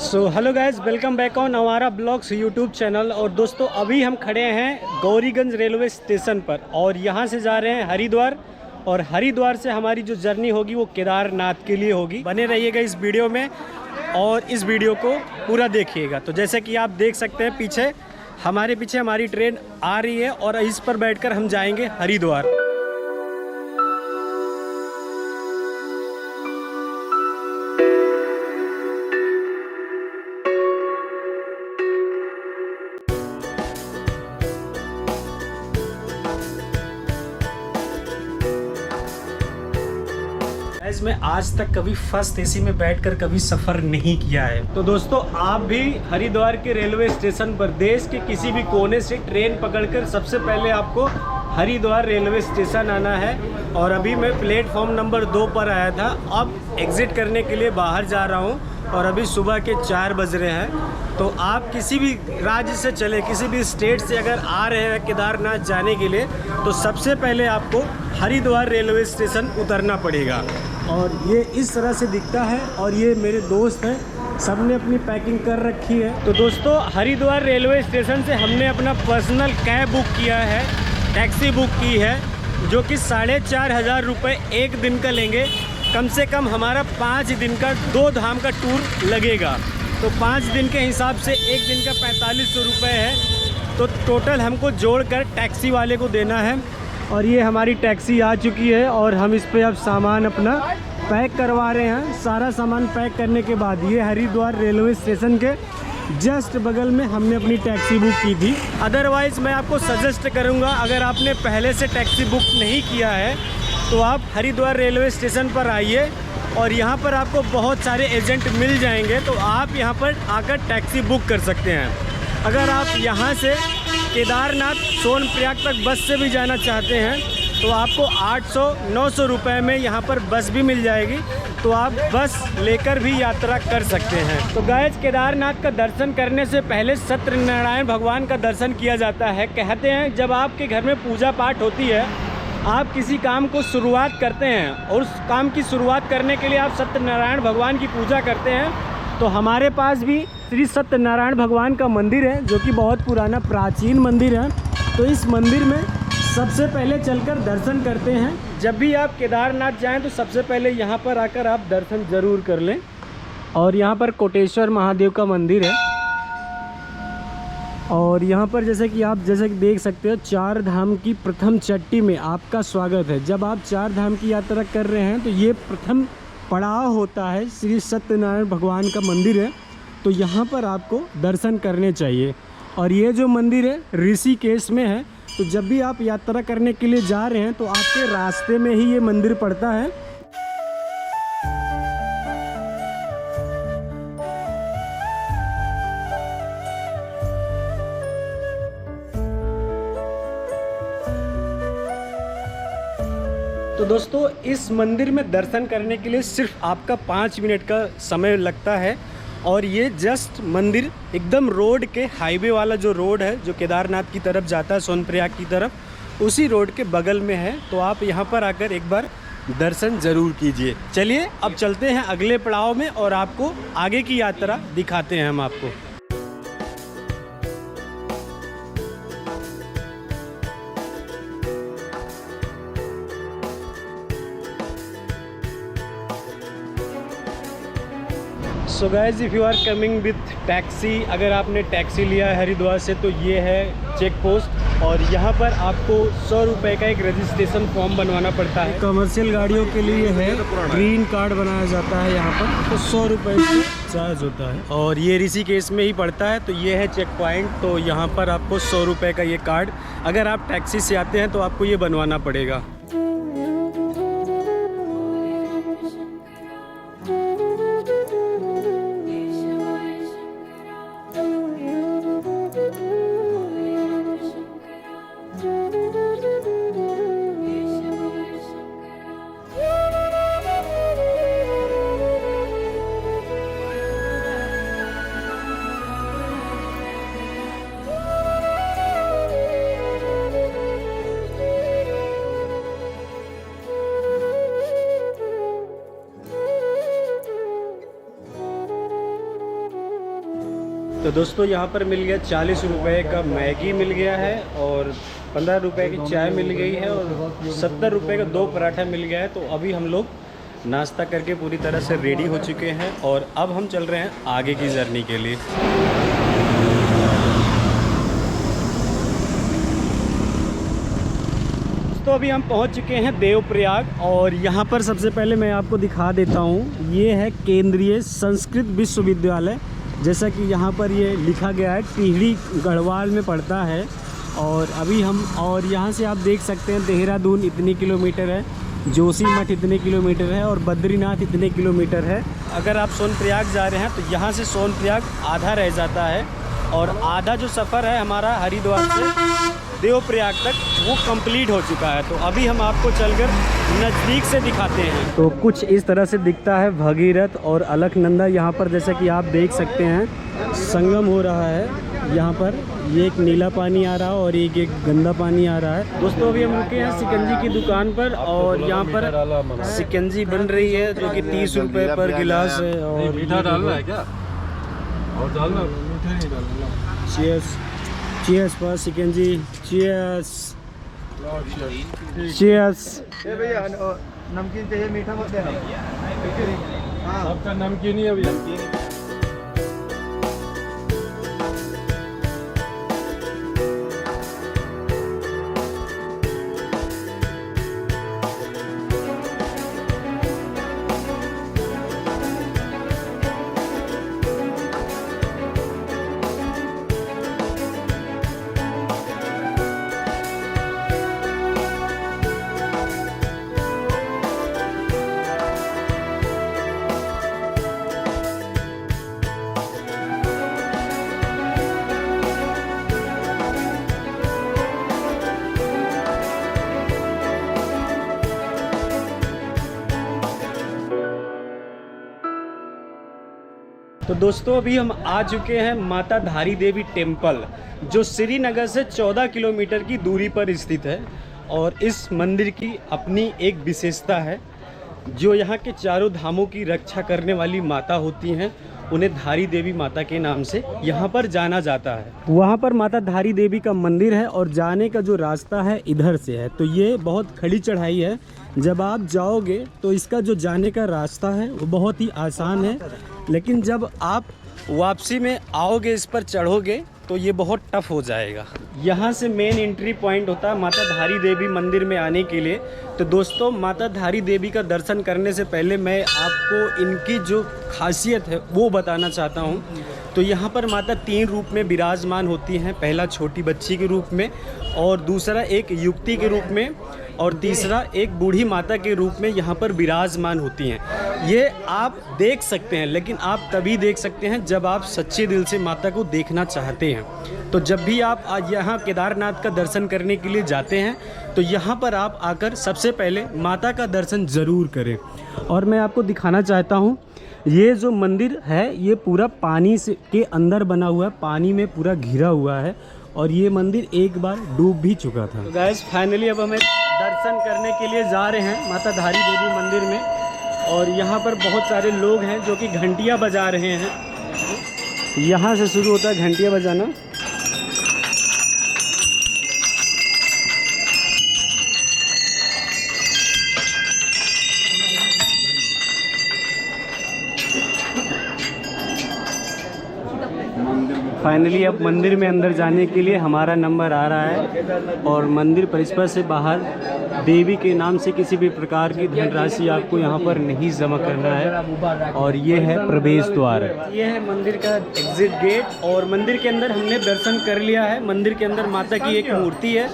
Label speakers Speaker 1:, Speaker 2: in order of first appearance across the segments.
Speaker 1: Hello guys, welcome back on हमारा blogs YouTube channel. और दोस्तों अभी हम खड़े हैं गौरीगंज रेलवे स्टेशन पर और यहाँ से जा रहे हैं हरिद्वार। और हरिद्वार से हमारी जो जर्नी होगी वो केदारनाथ के लिए होगी। बने रहिएगा इस वीडियो में और इस वीडियो को पूरा देखिएगा। तो जैसे कि आप देख सकते हैं पीछे हमारी ट्रेन आ रही है और इस पर बैठकर हम जाएंगे हरिद्वार। मैं आज तक कभी फर्स्ट एसी में बैठकर कभी सफ़र नहीं किया है। तो दोस्तों आप भी हरिद्वार के रेलवे स्टेशन पर देश के किसी भी कोने से ट्रेन पकड़कर सबसे पहले आपको हरिद्वार रेलवे स्टेशन आना है। और अभी मैं प्लेटफॉर्म नंबर 2 पर आया था, अब एग्ज़िट करने के लिए बाहर जा रहा हूँ और अभी सुबह के 4 बज रहे हैं। तो आप किसी भी राज्य से चले, किसी भी स्टेट से अगर आ रहे हैं केदारनाथ जाने के लिए, तो सबसे पहले आपको हरिद्वार रेलवे स्टेशन उतरना पड़ेगा। और ये इस तरह से दिखता है और ये मेरे दोस्त हैं, सबने अपनी पैकिंग कर रखी है। तो दोस्तों हरिद्वार रेलवे स्टेशन से हमने अपना पर्सनल कैब बुक किया है, टैक्सी बुक की है, जो कि 4,500 रुपये एक दिन का लेंगे। कम से कम हमारा 5 दिन का 2 धाम का टूर लगेगा। तो 5 दिन के हिसाब से एक दिन का 4500 रुपये है। तो टोटल हमको जोड़कर टैक्सी वाले को देना है। और ये हमारी टैक्सी आ चुकी है और हम इस पे अब सामान अपना पैक करवा रहे हैं। सारा सामान पैक करने के बाद ये हरिद्वार रेलवे स्टेशन के जस्ट बगल में हमने अपनी टैक्सी बुक की थी। अदरवाइज़ मैं आपको सजेस्ट करूँगा, अगर आपने पहले से टैक्सी बुक नहीं किया है तो आप हरिद्वार रेलवे स्टेशन पर आइए और यहाँ पर आपको बहुत सारे एजेंट मिल जाएंगे। तो आप यहाँ पर आकर टैक्सी बुक कर सकते हैं। अगर आप यहाँ से केदारनाथ सोनप्रयाग तक बस से भी जाना चाहते हैं तो आपको 800-900 रुपये में यहाँ पर बस भी मिल जाएगी। तो आप बस लेकर भी यात्रा कर सकते हैं। तो गाइस, केदारनाथ का दर्शन करने से पहले सत्यनारायण भगवान का दर्शन किया जाता है। कहते हैं जब आपके घर में पूजा पाठ होती है, आप किसी काम को शुरुआत करते हैं और उस काम की शुरुआत करने के लिए आप सत्यनारायण भगवान की पूजा करते हैं। तो हमारे पास भी श्री सत्यनारायण भगवान का मंदिर है, जो कि बहुत पुराना प्राचीन मंदिर है। तो इस मंदिर में सबसे पहले चलकर दर्शन करते हैं। जब भी आप केदारनाथ जाएं तो सबसे पहले यहाँ पर आकर आप दर्शन ज़रूर कर लें। और यहाँ पर कोटेश्वर महादेव का मंदिर है। और यहाँ पर जैसे कि देख सकते हो, 4 धाम की प्रथम चट्टी में आपका स्वागत है। जब आप 4 धाम की यात्रा कर रहे हैं तो ये प्रथम पड़ाव होता है, श्री सत्यनारायण भगवान का मंदिर है। तो यहाँ पर आपको दर्शन करने चाहिए। और ये जो मंदिर है ऋषिकेश में है। तो जब भी आप यात्रा करने के लिए जा रहे हैं तो आपके रास्ते में ही ये मंदिर पड़ता है। तो दोस्तों इस मंदिर में दर्शन करने के लिए सिर्फ आपका 5 मिनट का समय लगता है। और ये जस्ट मंदिर एकदम रोड के हाईवे वाला जो रोड है, जो केदारनाथ की तरफ जाता है, सोनप्रयाग की तरफ, उसी रोड के बगल में है। तो आप यहाँ पर आकर एक बार दर्शन ज़रूर कीजिए। चलिए अब चलते हैं अगले पड़ाव में और आपको आगे की यात्रा दिखाते हैं हम आपको। So guys, if you are coming with taxi, अगर आपने टैक्सी लिया है हरिद्वार से तो ये है चेक पोस्ट। और यहाँ पर आपको 100 रुपये का एक रजिस्ट्रेशन फॉर्म बनवाना पड़ता है। कमर्शियल गाड़ियों के लिए है, ग्रीन कार्ड बनाया जाता है यहाँ पर, तो 100 रुपये चार्ज होता है। और ये ऋषिकेश में ही पड़ता है। तो ये है चेक पॉइंट। तो यहाँ पर आपको 100 रुपये का ये कार्ड, अगर आप टैक्सी से आते हैं तो आपको ये बनवाना पड़ेगा। तो दोस्तों यहाँ पर मिल गया 40 रुपये का मैगी मिल गया है और 15 रुपये की चाय मिल गई है और 70 रुपये का 2 पराठा मिल गया है। तो अभी हम लोग नाश्ता करके पूरी तरह से रेडी हो चुके हैं और अब हम चल रहे हैं आगे की जर्नी के लिए। तो अभी हम पहुंच चुके हैं देवप्रयाग और यहाँ पर सबसे पहले मैं आपको दिखा देता हूँ, ये है केंद्रीय संस्कृत विश्वविद्यालय। जैसा कि यहाँ पर ये लिखा गया है, टिहरी गढ़वाल में पड़ता है। और अभी हम यहाँ से आप देख सकते हैं देहरादून इतने किलोमीटर है, जोशीमठ इतने किलोमीटर है और बद्रीनाथ इतने किलोमीटर है। अगर आप सोनप्रयाग जा रहे हैं तो यहाँ से सोनप्रयाग आधा रह जाता है और आधा जो सफ़र है हमारा हरिद्वार से देवप्रयाग तक वो कंप्लीट हो चुका है। तो अभी हम आपको चलकर नज़दीक से दिखाते हैं। तो कुछ इस तरह से दिखता है भगीरथ और अलकनंदा। यहाँ पर जैसा कि आप देख सकते हैं संगम हो रहा है। यहाँ पर ये एक नीला पानी आ रहा है और एक गंदा पानी आ रहा है। दोस्तों अभी हम रुके हैं सिकंजी की दुकान पर और यहाँ पर सिकंजी बन रही है जो कि 30 रुपये पर गिलास है। और मीठा डालना है क्या? और डालना, मीठा नहीं डालना। चीयर्स, चीयर्स पर सिकंजी, चीयर्स, चीयर्स।
Speaker 2: भैया नमकीन चाहिए, मीठा मत देना।
Speaker 3: सबका नमकीन ही है भैया।
Speaker 1: तो दोस्तों अभी हम आ चुके हैं माता धारी देवी टेम्पल, जो श्रीनगर से 14 किलोमीटर की दूरी पर स्थित है। और इस मंदिर की अपनी एक विशेषता है, जो यहाँ के चारों धामों की रक्षा करने वाली माता होती हैं उन्हें धारी देवी माता के नाम से यहाँ पर जाना जाता है। वहाँ पर माता धारी देवी का मंदिर है और जाने का जो रास्ता है इधर से है। तो ये बहुत खड़ी चढ़ाई है। जब आप जाओगे तो इसका जो जाने का रास्ता है वो बहुत ही आसान है, लेकिन जब आप वापसी में आओगे इस पर चढ़ोगे तो ये बहुत टफ हो जाएगा। यहाँ से मेन एंट्री पॉइंट होता है माता धारी देवी मंदिर में आने के लिए। तो दोस्तों माता धारी देवी का दर्शन करने से पहले मैं आपको इनकी जो खासियत है वो बताना चाहता हूँ। तो यहाँ पर माता 3 रूप में विराजमान होती हैं। पहला छोटी बच्ची के रूप में, और दूसरा एक युवती के रूप में, और तीसरा एक बूढ़ी माता के रूप में यहाँ पर विराजमान होती हैं। ये आप देख सकते हैं, लेकिन आप तभी देख सकते हैं जब आप सच्चे दिल से माता को देखना चाहते हैं। तो जब भी आप आज यहाँ केदारनाथ का दर्शन करने के लिए जाते हैं तो यहाँ पर आप आकर सबसे पहले माता का दर्शन ज़रूर करें। और मैं आपको दिखाना चाहता हूँ, ये जो मंदिर है ये पूरा पानी से के अंदर बना हुआ है, पानी में पूरा घिरा हुआ है और ये मंदिर एक बार डूब भी चुका था। तो गाइस फाइनली अब हमें दर्शन करने के लिए जा रहे हैं माता धारी देवी मंदिर में। और यहाँ पर बहुत सारे लोग हैं जो कि घंटियाँ बजा रहे हैं। यहाँ से शुरू होता है घंटियाँ बजाना। फाइनली अब मंदिर में अंदर जाने के लिए हमारा नंबर आ रहा है और मंदिर परिसर से बाहर देवी के नाम से किसी भी प्रकार की धनराशि आपको यहाँ पर नहीं जमा करना है। और ये है प्रवेश द्वार, ये है मंदिर का एग्जिट गेट। और मंदिर के अंदर हमने दर्शन कर लिया है। मंदिर के अंदर माता की एक मूर्ति है,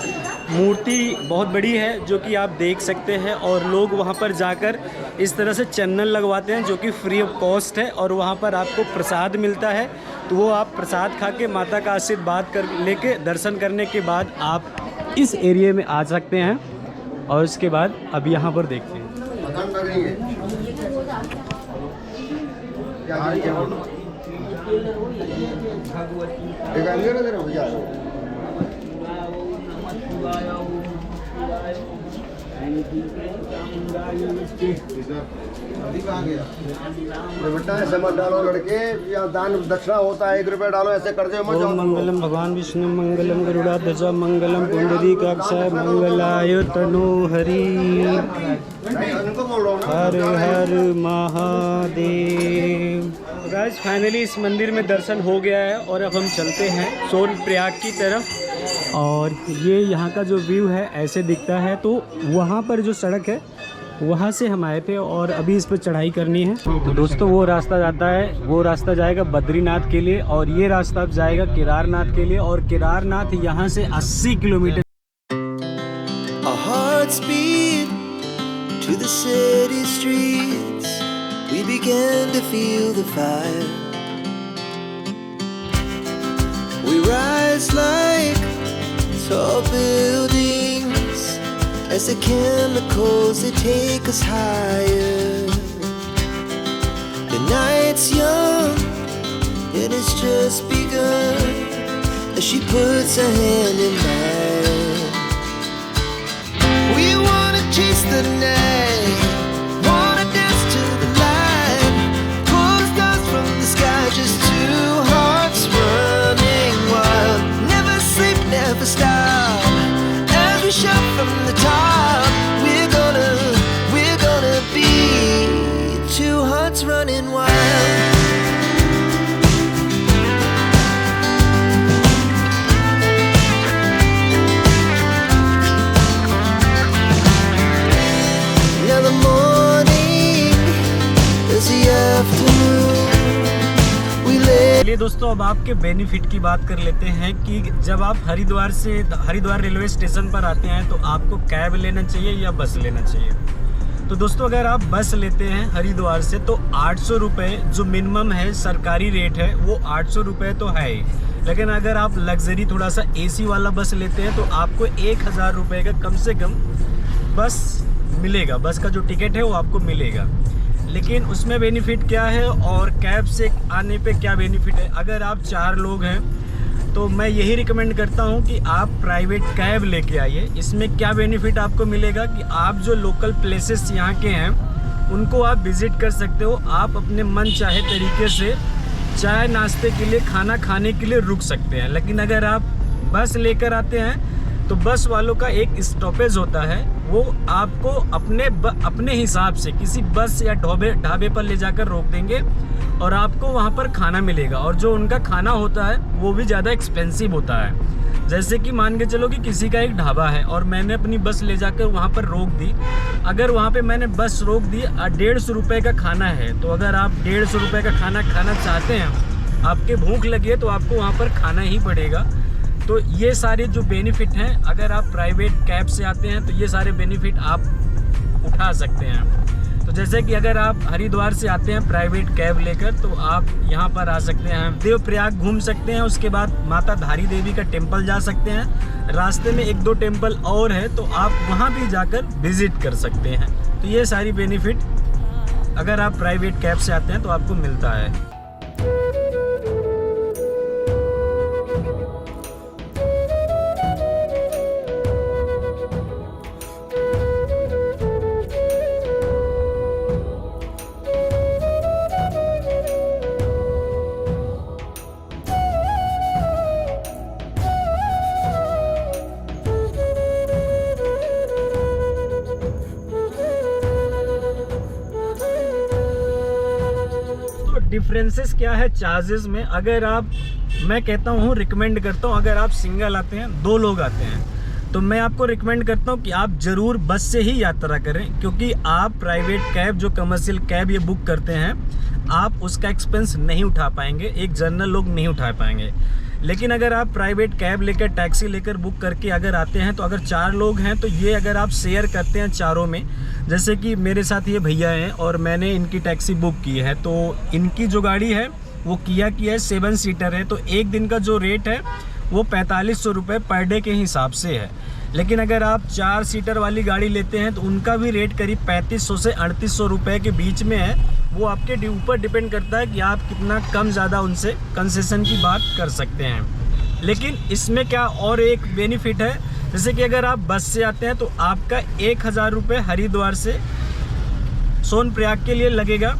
Speaker 1: मूर्ति बहुत बड़ी है जो कि आप देख सकते हैं। और लोग वहाँ पर जाकर इस तरह से चंदन लगवाते हैं जो कि फ्री ऑफ कॉस्ट है। और वहाँ पर आपको प्रसाद मिलता है, तो वो आप प्रसाद खा के माता का आशीर्वाद कर लेके दर्शन करने के बाद आप इस एरिया में आ सकते हैं। और उसके बाद अब यहाँ पर देखते हैं।
Speaker 2: बेटा ऐसे मत डालो लड़के, या दान दक्षिणा होता है 1 रुपया डालो, ऐसे कर्जे मत जाओ।
Speaker 1: मंगलम भगवान विष्णु मंगलम गरुड़ाध्वज मंगलम पुंडरीकाक्षाय मंगलाय तनु हरि।
Speaker 2: उनको बोल रहा हूँ ना।
Speaker 1: हर हर महादेव। गाइस फाइनली इस मंदिर में दर्शन हो गया है और अब हम चलते हैं सोनप्रयाग की तरफ। और ये यहाँ का जो व्यू है ऐसे दिखता है। तो वहाँ पर जो सड़क है वहाँ से हम आए थे और अभी इस पर चढ़ाई करनी है। तो दोस्तों वो रास्ता जाता है, वो रास्ता जाएगा बद्रीनाथ के लिए और ये रास्ता अब जाएगा केदारनाथ के लिए। और केदारनाथ यहाँ से 80 kilometre.
Speaker 4: Our hearts beat to the city streets. We began to feel the fire. We rise like tall buildings as the chemicals they take us higher. The night's young and it's just begun as she puts her hand in mine. We wanna chase the night, wanna dance to the light, pull the stars from the sky, just two hearts running wild. Never sleep, never stop, as we shout from the top. We're gonna be two hearts running wild. Now the morning is the afternoon. We lay.
Speaker 1: चलिए दोस्तों अब आपके benefit की बात कर लेते हैं कि जब आप हरिद्वार रेलवे स्टेशन पर आते हैं तो आपको कैब लेना चाहिए या बस लेना चाहिए। तो दोस्तों अगर आप बस लेते हैं हरिद्वार से तो 800 रुपये जो मिनिमम है सरकारी रेट है वो 800 रुपये तो है ही। लेकिन अगर आप लग्जरी थोड़ा सा AC वाला बस लेते हैं तो आपको 1000 रुपये का कम से कम बस मिलेगा, बस का जो टिकट है वो आपको मिलेगा। लेकिन उसमें बेनिफिट क्या है और कैब से आने पे क्या बेनिफिट है, अगर आप 4 लोग हैं तो मैं यही रिकमेंड करता हूं कि आप प्राइवेट कैब लेके आइए। इसमें क्या बेनिफिट आपको मिलेगा कि आप जो लोकल प्लेसेस यहाँ के हैं उनको आप विज़िट कर सकते हो। आप अपने मन चाहे तरीके से चाय नाश्ते के लिए, खाना खाने के लिए रुक सकते हैं। लेकिन अगर आप बस लेकर आते हैं तो बस वालों का एक स्टॉपेज होता है, वो आपको अपने हिसाब से किसी बस या ढाबे पर ले जाकर रोक देंगे और आपको वहाँ पर खाना मिलेगा। और जो उनका खाना होता है वो भी ज़्यादा एक्सपेंसिव होता है। जैसे कि मान के चलो कि किसी का एक ढाबा है और मैंने अपनी बस ले जाकर वहाँ पर रोक दी। अगर वहाँ पे मैंने बस रोक दी 150 रुपये का खाना है, तो अगर आप 150 रुपये का खाना खाना चाहते हैं, आपके भूख लगी है तो आपको वहाँ पर खाना ही पड़ेगा। तो ये सारे जो बेनिफिट हैं, अगर आप प्राइवेट कैब से आते हैं तो ये सारे बेनिफिट आप उठा सकते हैं। तो जैसे कि अगर आप हरिद्वार से आते हैं प्राइवेट कैब लेकर तो आप यहाँ पर आ सकते हैं, देवप्रयाग घूम सकते हैं, उसके बाद माता धारी देवी का टेम्पल जा सकते हैं। रास्ते में 1-2 टेम्पल और है तो आप वहाँ भी जाकर विजिट कर सकते हैं। तो ये सारी बेनिफिट अगर आप प्राइवेट कैब से आते हैं तो आपको मिलता है। डिफरेंसेस क्या है चार्जेस में, अगर आप, मैं कहता हूँ रिकमेंड करता हूँ, अगर आप सिंगल आते हैं, 2 लोग आते हैं, तो मैं आपको रिकमेंड करता हूँ कि आप ज़रूर बस से ही यात्रा करें। क्योंकि आप प्राइवेट कैब जो कमर्शियल कैब ये बुक करते हैं आप उसका एक्सपेंस नहीं उठा पाएंगे, एक जनरल लोग नहीं उठा पाएंगे। लेकिन अगर आप प्राइवेट कैब लेकर, टैक्सी लेकर बुक करके अगर आते हैं तो अगर 4 लोग हैं तो ये अगर आप शेयर करते हैं चारों में, जैसे कि मेरे साथ ये भैया हैं और मैंने इनकी टैक्सी बुक की है, तो इनकी जो गाड़ी है वो किया की है, 7 सीटर है, तो एक दिन का जो रेट है वो 4500 रुपये पर डे के हिसाब से है। लेकिन अगर आप 4 सीटर वाली गाड़ी लेते हैं तो उनका भी रेट करीब 3500 से 3800 रुपये के बीच में है। वो आपके ऊपर डिपेंड करता है कि आप कितना कम ज़्यादा उनसे कंसेशन की बात कर सकते हैं। लेकिन इसमें क्या और एक बेनिफिट है जैसे कि अगर आप बस से आते हैं तो आपका 1000 रुपये हरिद्वार से सोनप्रयाग के लिए लगेगा।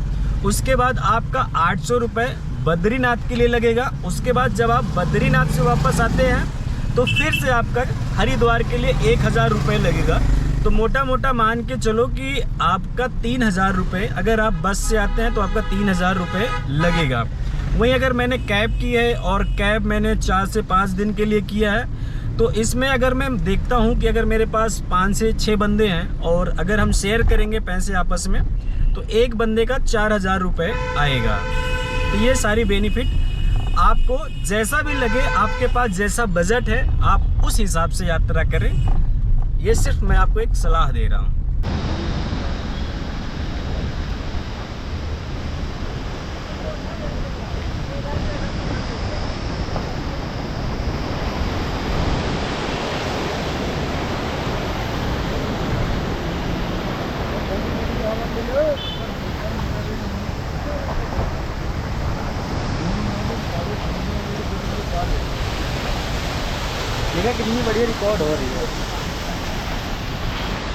Speaker 1: उसके बाद आपका 800 रुपये बद्रीनाथ के लिए लगेगा। उसके बाद जब आप बद्रीनाथ से वापस आते हैं तो फिर से आपका हरिद्वार के लिए 1000 रुपये लगेगा। तो मोटा मोटा मान के चलो कि आपका 3000 रुपये, अगर आप बस से आते हैं तो आपका 3000 रुपये लगेगा। वहीं अगर मैंने कैब की है और कैब मैंने 4 से 5 दिन के लिए किया है, तो इसमें अगर मैं देखता हूं कि अगर मेरे पास 5 से 6 बंदे हैं और अगर हम शेयर करेंगे पैसे आपस में, तो एक बंदे का 4000 रुपये आएगा। तो ये सारी बेनिफिट आपको जैसा भी लगे, आपके पास जैसा बजट है आप उस हिसाब से यात्रा करें। ये सिर्फ मैं आपको एक सलाह दे रहा हूँ। देखा कितनी बढ़िया रिकॉर्ड हो रही है।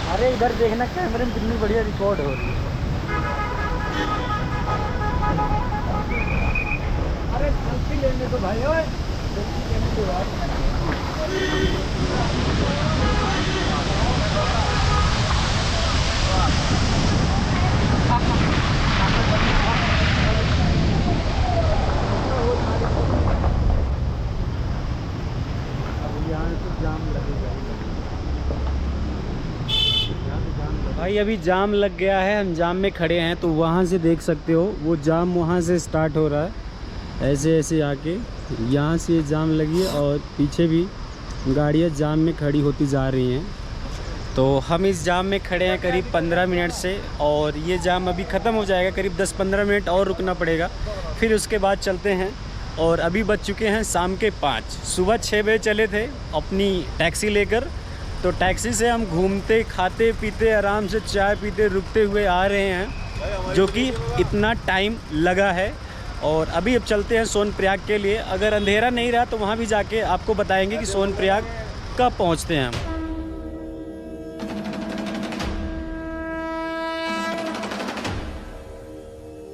Speaker 1: अरे इधर देखना कैमरे में कितनी बढ़िया रिकॉर्ड हो रही है। अरे सेल्फी लेने तो भाई ओए, सेल्फी लेने के बाद भाई अभी जाम लग गया है, हम जाम में खड़े हैं। तो वहाँ से देख सकते हो वो जाम वहाँ से स्टार्ट हो रहा है, ऐसे ऐसे आके यहाँ से जाम लगी है और पीछे भी गाड़ियाँ जाम में खड़ी होती जा रही हैं। तो हम इस जाम में खड़े हैं करीब 15 मिनट से, और ये जाम अभी ख़त्म हो जाएगा। करीब 10-15 मिनट और रुकना पड़ेगा, फिर उसके बाद चलते हैं। और अभी बज चुके हैं शाम के 5। सुबह 6 बजे चले थे अपनी टैक्सी लेकर। तो टैक्सी से हम घूमते खाते पीते आराम से चाय पीते रुकते हुए आ रहे हैं, जो कि इतना टाइम लगा है। और अभी अब चलते हैं सोनप्रयाग के लिए। अगर अंधेरा नहीं रहा तो वहाँ भी जाके आपको बताएंगे कि सोनप्रयाग कब पहुँचते हैं हम।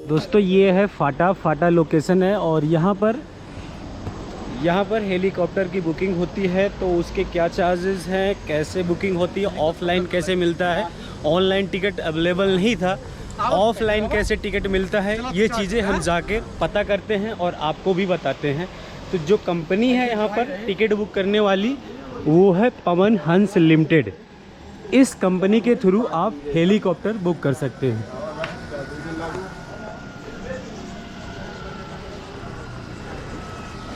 Speaker 1: दोस्तों ये है फाटा लोकेशन है, और यहाँ पर हेलीकॉप्टर की बुकिंग होती है। तो उसके क्या चार्जेस हैं, कैसे बुकिंग होती है, ऑफलाइन कैसे मिलता है, ऑनलाइन टिकट अवेलेबल नहीं था, ऑफलाइन कैसे टिकट मिलता है, ये चीज़ें हम जाके पता करते हैं और आपको भी बताते हैं। तो जो कंपनी है यहाँ पर टिकट बुक करने वाली, वो है पवन हंस लिमिटेड। इस कंपनी के थ्रू आप हेलीकॉप्टर बुक कर सकते हैं।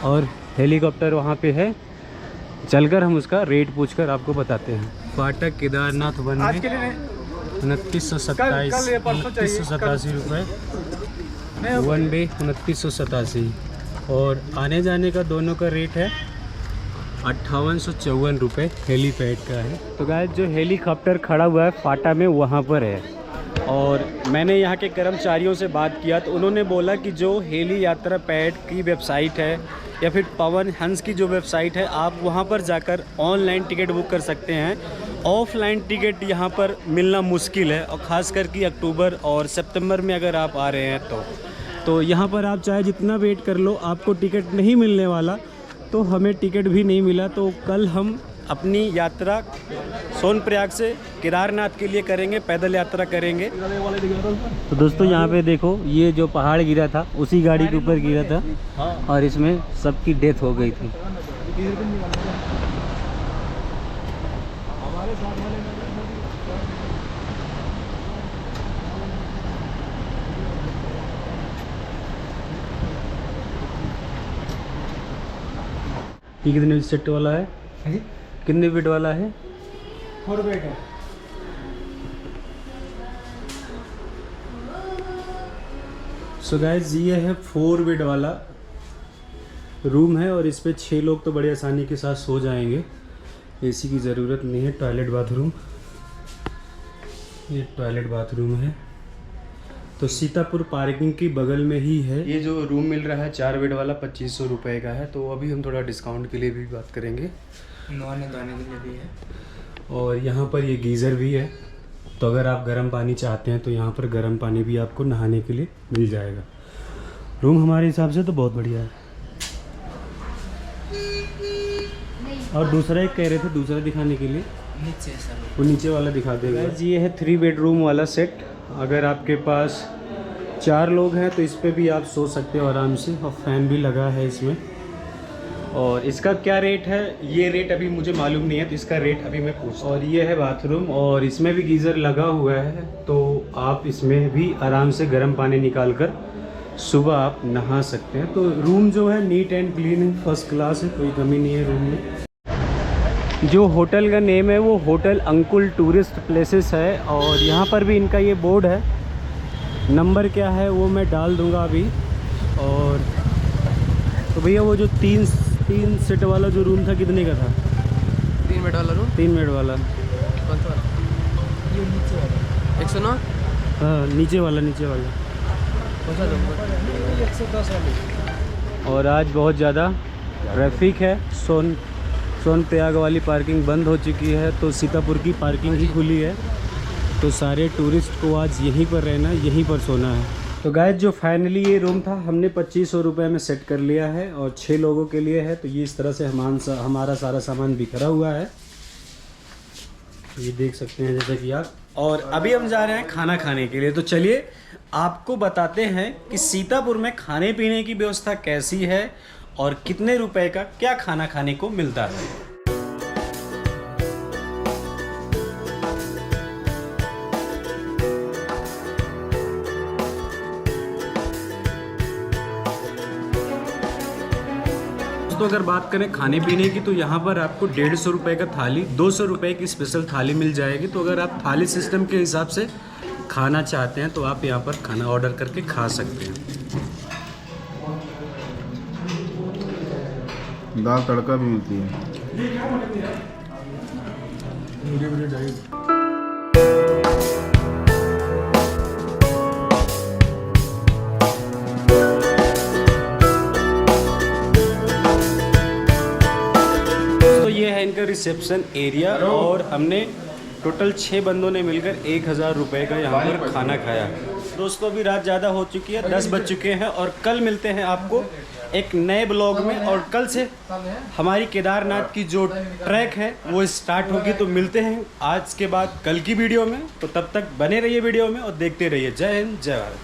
Speaker 1: और हेलीकॉप्टर वहाँ पे है, चलकर हम उसका रेट पूछकर आपको बताते हैं। फाटक केदारनाथ वन में 2987 रुपये, वन वे 2987, और आने जाने का दोनों का रेट है 5854 रुपये हेलीपैड का है। तो गाइस जो हेलीकॉप्टर खड़ा हुआ है फाटा में, वहाँ पर है। और मैंने यहाँ के कर्मचारियों से बात किया तो उन्होंने बोला कि जो हेली यात्रा पैड की वेबसाइट है या फिर पवन हंस की जो वेबसाइट है, आप वहाँ पर जाकर ऑनलाइन टिकट बुक कर सकते हैं। ऑफलाइन टिकट यहाँ पर मिलना मुश्किल है, और ख़ास करके अक्टूबर और सितंबर में अगर आप आ रहे हैं तो यहाँ पर आप चाहे जितना वेट कर लो, आपको टिकट नहीं मिलने वाला। तो हमें टिकट भी नहीं मिला। तो कल हम अपनी यात्रा सोनप्रयाग से केदारनाथ के लिए करेंगे, पैदल यात्रा करेंगे। तो दोस्तों यहाँ पे देखो, ये जो पहाड़ गिरा था उसी गाड़ी के ऊपर गिरा था, और इसमें सबकी डेथ हो गई थी। ये कितने सेट वाला है? कितने वेट वाला है?
Speaker 3: 4 वेट है।
Speaker 1: सो गाइस ये है 4 बेड वाला रूम है, और इस पे 6 लोग तो बड़ी आसानी के साथ सो जाएंगे। एसी की ज़रूरत नहीं है। टॉयलेट बाथरूम, ये टॉयलेट बाथरूम है। तो सीतापुर पार्किंग की बगल में ही है। ये जो रूम मिल रहा है 4 बेड वाला 2500 रुपये का है। तो अभी हम थोड़ा डिस्काउंट के लिए भी बात करेंगे।
Speaker 5: नहाने धोने के लिए भी है।
Speaker 1: और यहाँ पर ये गीज़र भी है, तो अगर आप गर्म पानी चाहते हैं तो यहाँ पर गर्म पानी भी आपको नहाने के लिए मिल जाएगा। रूम हमारे हिसाब से तो बहुत बढ़िया है। और दूसरा एक कह रहे थे, दूसरा दिखाने के लिए
Speaker 5: नीचे सर
Speaker 1: वो नीचे वाला दिखा देगा जी। ये है 3 बेडरूम वाला सेट। अगर आपके पास 4 लोग हैं तो इस पे भी आप सो सकते हो आराम से, और फैन भी लगा है इसमें। और इसका क्या रेट है, ये रेट अभी मुझे मालूम नहीं है, तो इसका रेट अभी मैं पूछ। और ये है बाथरूम, और इसमें भी गीज़र लगा हुआ है, तो आप इसमें भी आराम से गर्म पानी निकाल कर सुबह आप नहा सकते हैं। तो रूम जो है नीट एंड क्लीन है, फर्स्ट क्लास है, कोई कमी नहीं है रूम में। जो होटल का नेम है वो होटल अंकुल टूरिस्ट प्लेसेस है, और यहाँ पर भी इनका ये बोर्ड है। नंबर क्या है वो मैं डाल दूँगा अभी। और तो भैया वो जो तीन सीट वाला जो रूम था कितने का था?
Speaker 5: 3 बेड वाला रूम।
Speaker 1: 3 बेड वाला।
Speaker 5: कौन सा वाला? ये नीचे वाला 109।
Speaker 1: हाँ नीचे वाला
Speaker 5: कौन सा रूम? 110 वाली।
Speaker 1: और आज बहुत ज़्यादा ट्रैफिक है। सोनप्रयाग वाली पार्किंग बंद हो चुकी है, तो सीतापुर की पार्किंग ही खुली है। तो सारे टूरिस्ट को आज यहीं पर रहना, यहीं पर सोना है। तो गाइस जो फाइनली ये रूम था हमने 2500 रुपये में सेट कर लिया है, और 6 लोगों के लिए है। तो ये इस तरह से हमारा सारा सामान बिखरा हुआ है, ये देख सकते हैं जैसा कि आप। और अभी हम जा रहे हैं खाना खाने के लिए। तो चलिए आपको बताते हैं कि सीतापुर में खाने पीने की व्यवस्था कैसी है और कितने रुपए का क्या खाना खाने को मिलता है। तो अगर बात करें खाने पीने की, तो यहाँ पर आपको 150 रुपये का थाली, 200 रुपये की स्पेशल थाली मिल जाएगी। तो अगर आप थाली सिस्टम के हिसाब से खाना चाहते हैं तो आप यहाँ पर खाना ऑर्डर करके खा सकते हैं।
Speaker 3: दाल तड़का भी मिलती है।
Speaker 1: तो ये है इनका रिसेप्शन एरिया, और हमने टोटल 6 बंदों ने मिलकर 1000 रुपये का यहाँ पर खाना खाया। दोस्तों अभी रात ज़्यादा हो चुकी है, 10 बज चुके हैं, और कल मिलते हैं आपको एक नए ब्लॉग में। और कल से हमारी केदारनाथ की जो ट्रैक है वो स्टार्ट होगी। तो मिलते हैं आज के बाद कल की वीडियो में। तो तब तक बने रहिए वीडियो में और देखते रहिए। जय हिंद, जय भारत।